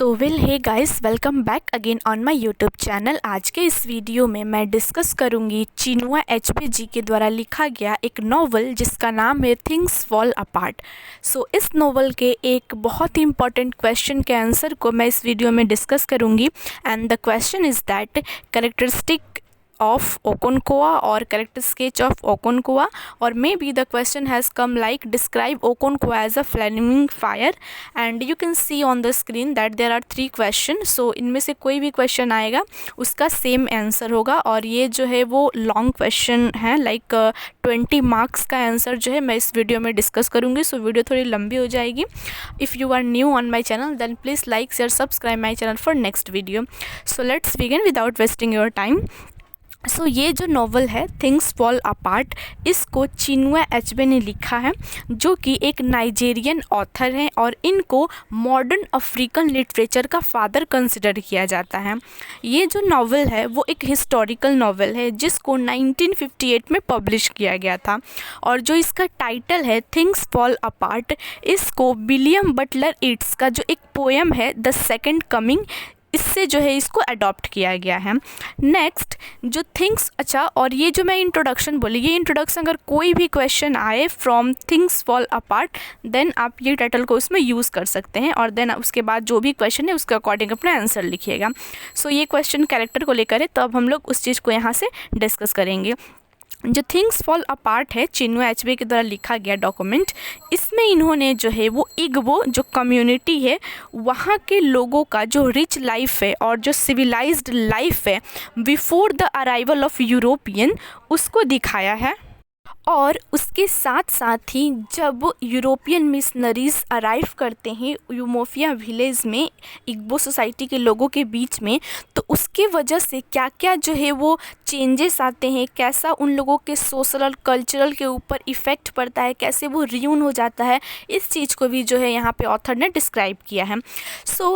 Hey guys, welcome back again on my YouTube channel. आज के इस वीडियो में मैं डिस्कस करूंगी चिनुआ एचबी जी के द्वारा लिखा गया एक नॉवल जिसका नाम है थिंग्स फॉल अपार्ट। इस नॉवल के एक बहुत ही इंपॉर्टेंट क्वेश्चन के आंसर को मैं इस वीडियो में डिस्कस करूंगी and the question is that characteristic of Okonkwo or character sketch of Okonkwo, or maybe the question has come like describe Okonkwo as a flaming fire, and you can see on the screen that there are 3 questions. So इनमें से कोई भी question आएगा उसका same answer होगा, और ये जो है वो लॉन्ग क्वेश्चन है, लाइक 20 मार्क्स का आंसर जो है मैं इस वीडियो में डिस्कस करूँगी। सो वीडियो थोड़ी लंबी हो जाएगी। If you are new on my channel then please like share subscribe my channel for next video. So let's begin without wasting your time. ये जो नॉवल है थिंग्स फॉल अपार्ट, इसको Chinua Achebe ने लिखा है, जो कि एक नाइजेरियन ऑथर हैं और इनको मॉडर्न अफ्रीकन लिटरेचर का फादर कंसिडर किया जाता है। ये जो नॉवल है वो एक हिस्टोरिकल नॉवल है जिसको 1958 में पब्लिश किया गया था, और जो इसका टाइटल है थिंग्स फॉल अपार्ट, इसको विलियम बटलर ईट्स का जो एक पोएम है द सेकेंड कमिंग, इससे जो है इसको अडॉप्ट किया गया है। नेक्स्ट जो थिंग्स, और ये जो मैं इंट्रोडक्शन बोली, ये इंट्रोडक्शन अगर कोई भी क्वेश्चन आए from things fall apart then आप ये टाइटल को उसमें यूज़ कर सकते हैं, और देन उसके बाद जो भी क्वेश्चन है उसके अकॉर्डिंग अपना आंसर लिखिएगा। ये क्वेश्चन कैरेक्टर को लेकर है, तो अब हम लोग उस चीज़ को यहाँ से डिस्कस करेंगे। जो थिंग्स फॉल अपार्ट है चिनुआ एचबे के द्वारा लिखा गया डॉक्यूमेंट, इसमें इन्होंने जो है वो इग्बो जो कम्युनिटी है वहाँ के लोगों का जो रिच लाइफ है और जो सिविलाइज्ड लाइफ है before the arrival of European, उसको दिखाया है। और उसके साथ साथ ही जब यूरोपियन मिशनरीज़ अराइव करते हैं यूमोफिया विलेज में इग्बो सोसाइटी के लोगों के बीच में, तो उसके वजह से क्या क्या जो है वो चेंजेस आते हैं, कैसा उन लोगों के सोशल और कल्चरल के ऊपर इफ़ेक्ट पड़ता है, कैसे वो रियून हो जाता है, इस चीज़ को भी जो है यहाँ पे ऑथर ने डिस्क्राइब किया है।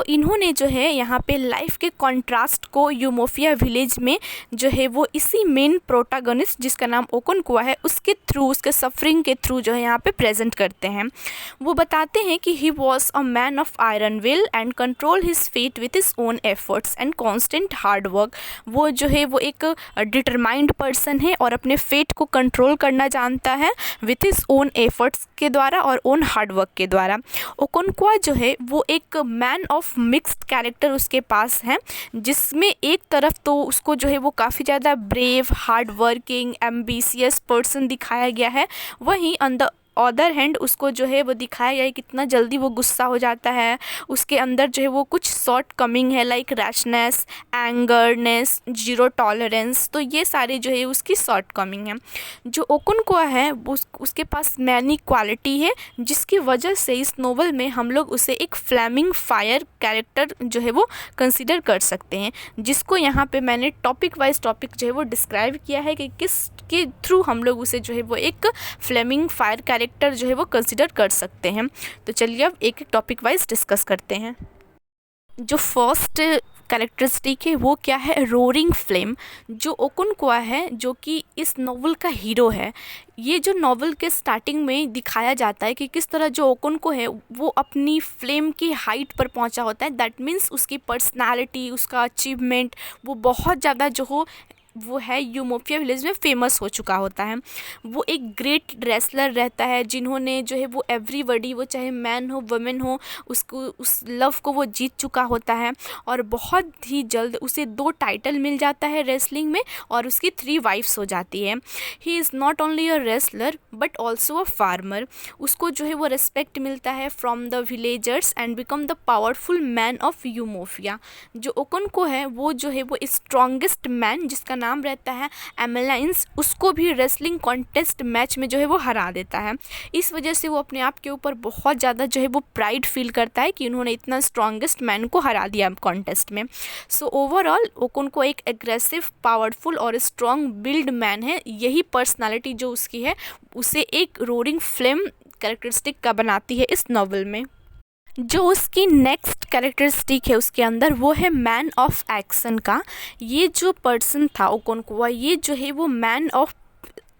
इन्होंने जो है यहाँ पे लाइफ के कॉन्ट्रास्ट को यूमोफिया विलेज में जो है वो इसी मेन प्रोटागनिस्ट जिसका नाम ओकोनक्वो है उसके थ्रू, उसके सफरिंग के थ्रू जो है यहाँ पे प्रेजेंट करते हैं। वो बताते हैं कि he was a man of iron will and control his fate with his own efforts and constant hard work. वो जो है वो एक डिटरमाइंड पर्सन है और अपने फेट को कंट्रोल करना जानता है विथ हिज ओन एफर्ट्स के द्वारा और ओन हार्ड वर्क के द्वारा। ओकोनक्वो जो है वो एक मैन ऑफ मिक्स्ड कैरेक्टर उसके पास है, जिसमें एक तरफ तो उसको जो है वो काफ़ी ज़्यादा brave, hard working, ambitious person दिखाया गया है, वहीं ऑन द अदर हैंड उसको जो है वो दिखाया गया है कितना जल्दी वो गुस्सा हो जाता है। उसके अंदर जो है वो कुछ शॉर्ट कमिंग है, like rashness, angerness, zero tolerance, तो ये सारे जो है उसकी शॉर्ट कमिंग है। जो ओकोनक्वो है उसके पास मैनी क्वालिटी है, जिसकी वजह से इस नोवेल में हम लोग उसे एक फ्लैमिंग फायर कैरेक्टर जो है वो कंसिडर कर सकते हैं, जिसको यहाँ पे मैंने टॉपिक वाइज टॉपिक जो है वो डिस्क्राइब किया है कि किस के थ्रू हम लोग उसे जो है वो एक फ्लेमिंग फायर कैरेक्टर जो है वो कंसिडर कर सकते हैं। तो चलिए अब एक एक टॉपिक वाइज डिस्कस करते हैं। जो फर्स्ट कैरेक्टरिस्टिक है वो क्या है, रोरिंग फ्लेम। जो ओकोनक्वो है जो कि इस नॉवल का हीरो है, ये जो नॉवल के स्टार्टिंग में दिखाया जाता है कि किस तरह जो ओकोनक्वो है वो अपनी फ्लेम की हाइट पर पहुंचा होता है। दैट मीन्स उसकी पर्सनालिटी, उसका अचीवमेंट वो बहुत ज़्यादा जो हो वो है यूमोफिया विलेज में फेमस हो चुका होता है। वो एक ग्रेट रेसलर रहता है जिन्होंने जो है वो एवरीबॉडी, वो चाहे मैन हो वुमेन हो, उसको उस लव को वो जीत चुका होता है, और बहुत ही जल्द उसे 2 टाइटल मिल जाता है रेसलिंग में, और उसकी 3 वाइफ्स हो जाती है। He is not only a wrestler but also a farmer. उसको जो है वो रिस्पेक्ट मिलता है from the villagers and become the powerful man of Umuofia. जो ओकोनक्वो है वो जो है वो स्ट्रॉन्गेस्ट मैन जिसका नाम रहता है एमेलाइंस, उसको भी रेसलिंग कॉन्टेस्ट मैच में जो है वो हरा देता है। इस वजह से वो अपने आप के ऊपर बहुत ज़्यादा जो है वो प्राइड फील करता है कि उन्होंने इतना स्ट्रॉन्गेस्ट मैन को हरा दिया कॉन्टेस्ट में। ओवरऑल ओकोनक्वो एक एग्रेसिव, पावरफुल और स्ट्रॉन्ग बिल्ड मैन है। यही पर्सनालिटी जो उसकी है उसे एक रोरिंग फ्लेम कैरेक्टरिस्टिक का बनाती है इस नॉवल में। जो उसकी नेक्स्ट कैरेक्टरिस्टिक है उसके अंदर वो है मैन ऑफ एक्शन का। ये जो पर्सन था ओकोनक्वो, ये जो है वो मैन ऑफ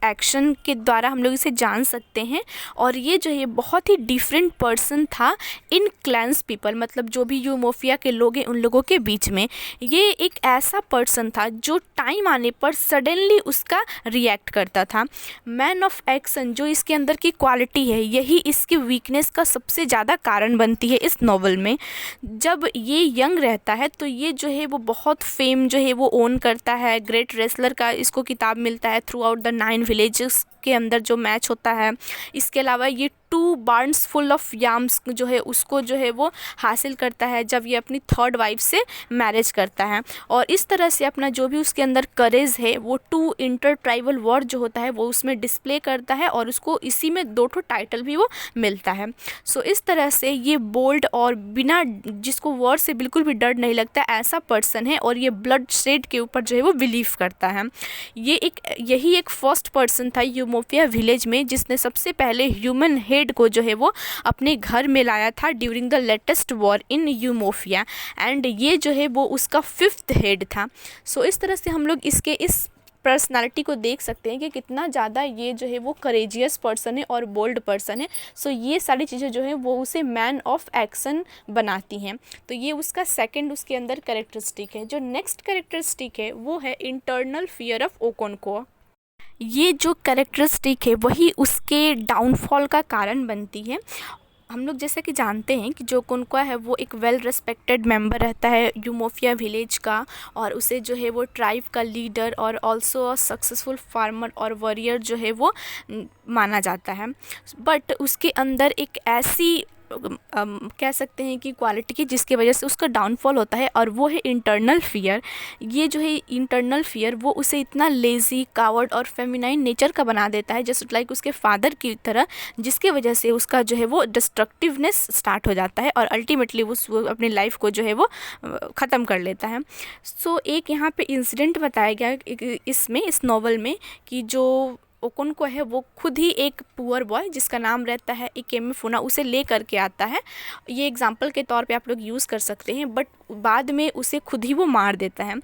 एक्शन के द्वारा हम लोग इसे जान सकते हैं। और ये जो है बहुत ही डिफरेंट पर्सन था इन क्लैंस पीपल, मतलब जो भी यूमोफिया के लोग हैं उन लोगों के बीच में। ये एक ऐसा पर्सन था जो टाइम आने पर सडनली उसका रिएक्ट करता था। मैन ऑफ एक्शन जो इसके अंदर की क्वालिटी है, यही इसकी वीकनेस का सबसे ज़्यादा कारण बनती है इस नॉवल में। जब ये यंग रहता है तो ये जो है वो बहुत फेम जो है वो ओन करता है, ग्रेट रेसलर का इसको किताब मिलता है थ्रू आउट द 9 विलेजेस के अंदर जो मैच होता है। इसके अलावा ये 2 बार्न्स फुल ऑफ याम्स जो है उसको जो है वो हासिल करता है जब ये अपनी 3rd वाइफ से मैरिज करता है। और इस तरह से अपना जो भी उसके अंदर करेज है वो 2 इंटर ट्राइबल वॉर जो होता है वो उसमें डिस्प्ले करता है, और उसको इसी में 2 टाइटल भी वो मिलता है। सो इस तरह से ये बोल्ड और बिना जिसको वॉर से बिल्कुल भी डर नहीं लगता ऐसा पर्सन है, और ये ब्लड शेड के ऊपर जो है वो बिलीव करता है। यही एक फर्स्ट पर्सन था यूमोफिया विलेज में जिसने सबसे पहले ह्यूमन हेड को जो है वो अपने घर में लाया था during the latest war in Umuofia, and ये जो है वो उसका 5th हेड था। सो इस तरह से हम लोग इसके इस पर्सनालिटी को देख सकते हैं कि कितना ज़्यादा ये जो है वो करेजियस पर्सन है और बोल्ड पर्सन है। सो ये सारी चीज़ें जो है वो उसे मैन ऑफ एक्शन बनाती हैं। तो ये उसका सेकंड उसके अंदर कैरेक्टरिस्टिक है। जो नेक्स्ट कैरेक्टरिस्टिक है वो है इंटरनल फियर ऑफ ओकोनक्वो। ये जो कैरेक्टरिस्टिक है वही उसके डाउनफॉल का कारण बनती है। हम लोग जैसे कि जानते हैं कि जो ओकोनक्वो है वो एक वेल रिस्पेक्टेड मेंबर रहता है यूमोफिया विलेज का, और उसे जो है वो ट्राइब का लीडर और ऑल्सो अ सक्सेसफुल फार्मर और वॉरियर जो है वो माना जाता है। बट उसके अंदर एक ऐसी कह सकते हैं कि क्वालिटी की जिसकी वजह से उसका डाउनफॉल होता है, और वो है इंटरनल फियर। ये जो है इंटरनल फियर वो उसे इतना लेज़ी, कावर्ड और फेमिनाइन नेचर का बना देता है जस्ट लाइक उसके फादर की तरह, जिसकी वजह से उसका जो है वो डिस्ट्रक्टिवनेस स्टार्ट हो जाता है और अल्टीमेटली वो अपनी लाइफ को जो है वो ख़त्म कर लेता है। सो एक यहाँ पे इंसिडेंट बताया गया इसमें इस नॉवल में कि जो ओकोनक्वो है वो खुद ही एक पुअर बॉय जिसका नाम रहता है इकेमिफुना उसे ले करके आता है। ये एग्जांपल के तौर पे आप लोग यूज़ कर सकते हैं, बट बाद में उसे खुद ही वो मार देता है।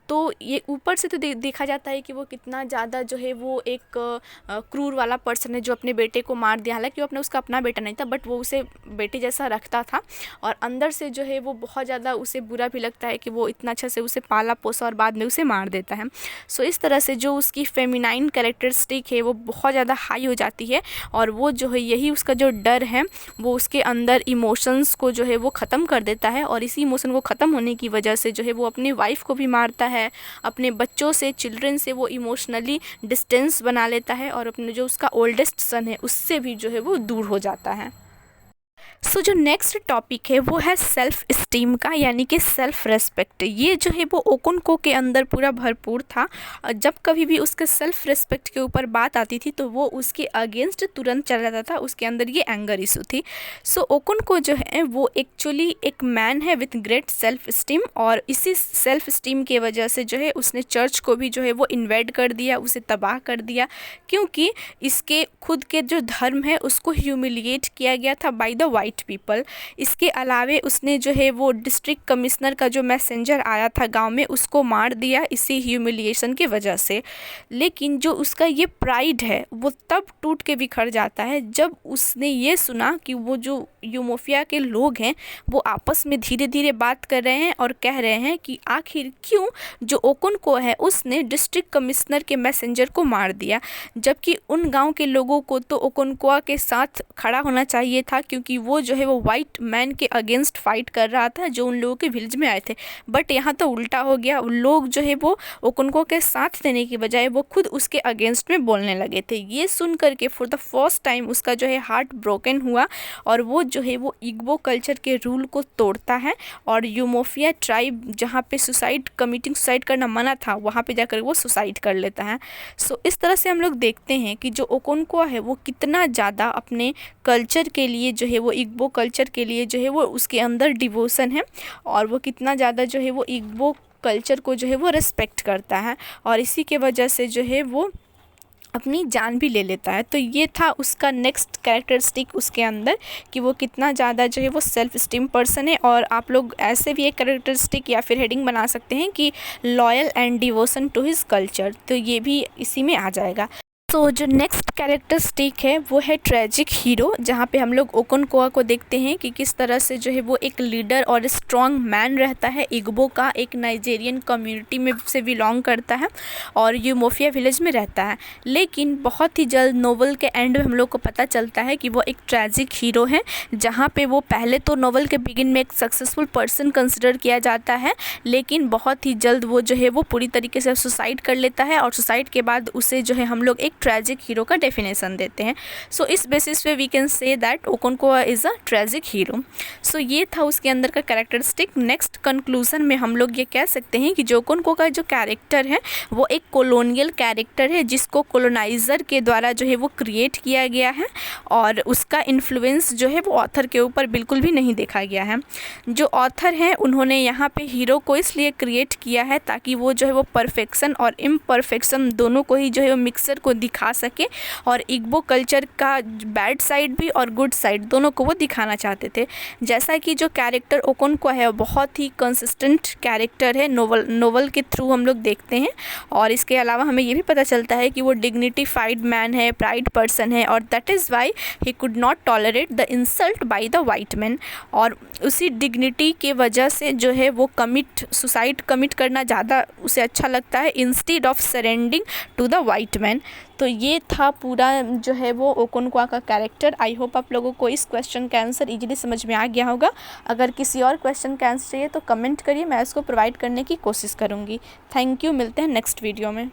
तो ये ऊपर से तो देखा जाता है कि वो कितना ज़्यादा जो है वो एक क्रूर वाला पर्सन है जो अपने बेटे को मार दिया। हालांकि वो उसका अपना बेटा नहीं था, बट वो उसे बेटे जैसा रखता था, और अंदर से जो है वो बहुत ज़्यादा उसे बुरा भी लगता है कि वो इतना अच्छा से उसे पाला पोसा और बाद में उसे मार देता है। सो इस तरह से जो उसकी फेमिनाइन कैरेक्टरिस्टिक है वो बहुत ज़्यादा हाई हो जाती है, और वो जो है यही उसका जो डर है वो उसके अंदर इमोशंस को जो है वो ख़त्म कर देता है, और इसी इमोशन को ख़त्म होने की वजह से जो है वो अपनी वाइफ को भी मारता है, अपने बच्चों से, चिल्ड्रन से वो इमोशनली डिस्टेंस बना लेता है, और अपने जो उसका ओल्डेस्ट सन है उससे भी जो है वो दूर हो जाता है। सो जो नेक्स्ट टॉपिक है वो है सेल्फ स्टीम का, यानी कि सेल्फ रेस्पेक्ट। ये जो है वो ओकोनक्वो के अंदर पूरा भरपूर था। जब कभी भी उसके सेल्फ रेस्पेक्ट के ऊपर बात आती थी तो वो उसके अगेंस्ट तुरंत चला जाता था, उसके अंदर ये एंगर इशू थी। सो ओकोनक्वो जो है वो एक्चुअली एक मैन है विथ ग्रेट सेल्फ स्टीम, और इसी सेल्फ स्टीम की वजह से जो है उसने चर्च को भी जो है वो इन्वेड कर दिया, उसे तबाह कर दिया, क्योंकि इसके खुद के जो धर्म है उसको ह्यूमिलिएट किया गया था बाय द वाइट पीपल। इसके अलावे उसने जो है वो डिस्ट्रिक्ट कमिश्नर का जो मैसेंजर आया था गांव में उसको मार दिया इसी ह्यूमिलिएशन की वजह से। लेकिन जो उसका ये प्राइड है वो तब टूट के बिखर जाता है जब उसने ये सुना कि वो जो यूमोफिया के लोग हैं वो आपस में धीरे धीरे बात कर रहे हैं और कह रहे हैं कि आखिर क्यों जो ओकोनक्वो है उसने डिस्ट्रिक्ट कमिश्नर के मैसेंजर को मार दिया, जबकि उन गांव के लोगों को तो ओकोनक्वो के साथ खड़ा होना चाहिए था, क्योंकि वो जो है वो वाइट मैन के अगेंस्ट फाइट कर रहा था जो उन लोगों के विलेज में आए थे। बट यहाँ तो उल्टा हो गया, लोग जो है वो ओकोनक्वो के साथ देने की बजाय वो खुद उसके अगेंस्ट में बोलने लगे थे। ये सुन करके फॉर द फर्स्ट टाइम उसका जो है हार्ट ब्रोकन हुआ, और वो जो है वो इग्बो कल्चर के रूल को तोड़ता है, और यूमोफिया ट्राइब जहाँ पे सुसाइड करना मना था वहाँ पे जाकर वो सुसाइड कर लेता है। सो इस तरह से हम लोग देखते हैं कि जो ओकोनक्वो है वो कितना ज़्यादा अपने कल्चर के लिए जो है वो इग्बो कल्चर के लिए जो है वो उसके अंदर डिवोशन है, और वो कितना ज़्यादा जो है वो इग्बो कल्चर को जो है वो रिस्पेक्ट करता है, और इसी के वजह से जो है वो अपनी जान भी ले लेता है। तो ये था उसका नेक्स्ट कैरेक्टरिस्टिक उसके अंदर कि वो कितना ज़्यादा जो है वो सेल्फ स्टीम पर्सन है। और आप लोग ऐसे भी एक कैरेक्टरिस्टिक या फिर हेडिंग बना सकते हैं कि loyal and devotion to his culture, तो ये भी इसी में आ जाएगा। सो जो नेक्स्ट कैरेक्टरिस्टिक है वो है ट्रेजिक हीरो, जहाँ पे हम लोग ओकोनक्वोआ को देखते हैं कि किस तरह से जो है वो एक लीडर और स्ट्रॉन्ग मैन रहता है। इग्बो का एक नाइजेरियन कम्युनिटी में से बिलोंग करता है और यूमोफिया विलेज में रहता है, लेकिन बहुत ही जल्द नोवेल के एंड में हम लोग को पता चलता है कि वो एक ट्रेजिक हीरो है, जहाँ पे वो पहले तो नोवेल के बिगिन में एक सक्सेसफुल पर्सन कंसिडर किया जाता है, लेकिन बहुत ही जल्द वो जो है वो पूरी तरीके से सुसाइड कर लेता है और सुसाइड के बाद उसे जो है हम लोग एक ट्रेजिक हीरो का डेफिनेशन देते हैं। सो इस बेसिस पे we can say that Okonkwo is a tragic hero. So ये था उसके अंदर का कैरेक्टरिस्टिक। नेक्स्ट कंक्लूजन में हम लोग ये कह सकते हैं कि जो ओकोनक्वोआ का जो कैरेक्टर है वो एक कॉलोनियल कैरेक्टर है, जिसको कॉलोनाइज़र के द्वारा जो है वो क्रिएट किया गया है और उसका इन्फ्लुएंस जो है वो ऑथर के ऊपर बिल्कुल भी नहीं देखा गया है। जो ऑथर हैं उन्होंने यहाँ पे हीरो को इसलिए क्रिएट किया है ताकि वो जो है वो परफेक्शन और इम्परफेक्शन दोनों को ही जो है वो मिक्सर को दिखा सके और इग्बो कल्चर का बैड साइड भी और गुड साइड दोनों को वो दिखाना चाहते थे। जैसा कि जो कैरेक्टर ओकोनक्वोआ है बहुत ही कंसिस्टेंट कैरेक्टर है, नोवेल के थ्रू हम लोग देखते हैं, और इसके अलावा हमें ये भी पता चलता है कि वो डिग्निटीफाइड मैन है, प्राइड पर्सन है, और that is why he could not tolerate the insult by the white man. और उसी डिग्निटी के वजह से जो है वो सुसाइड कमिट करना ज़्यादा उसे अच्छा लगता है instead of surrendering to the white man. तो ये था पूरा जो है वो ओकोनक्वोआ का कैरेक्टर। आई होप आप लोगों को इस क्वेश्चन का आंसर इजीली समझ में आ गया होगा। अगर किसी और क्वेश्चन का आंसर चाहिए तो कमेंट करिए, मैं उसको प्रोवाइड करने की कोशिश करूँगी। थैंक यू, मिलते हैं नेक्स्ट वीडियो में।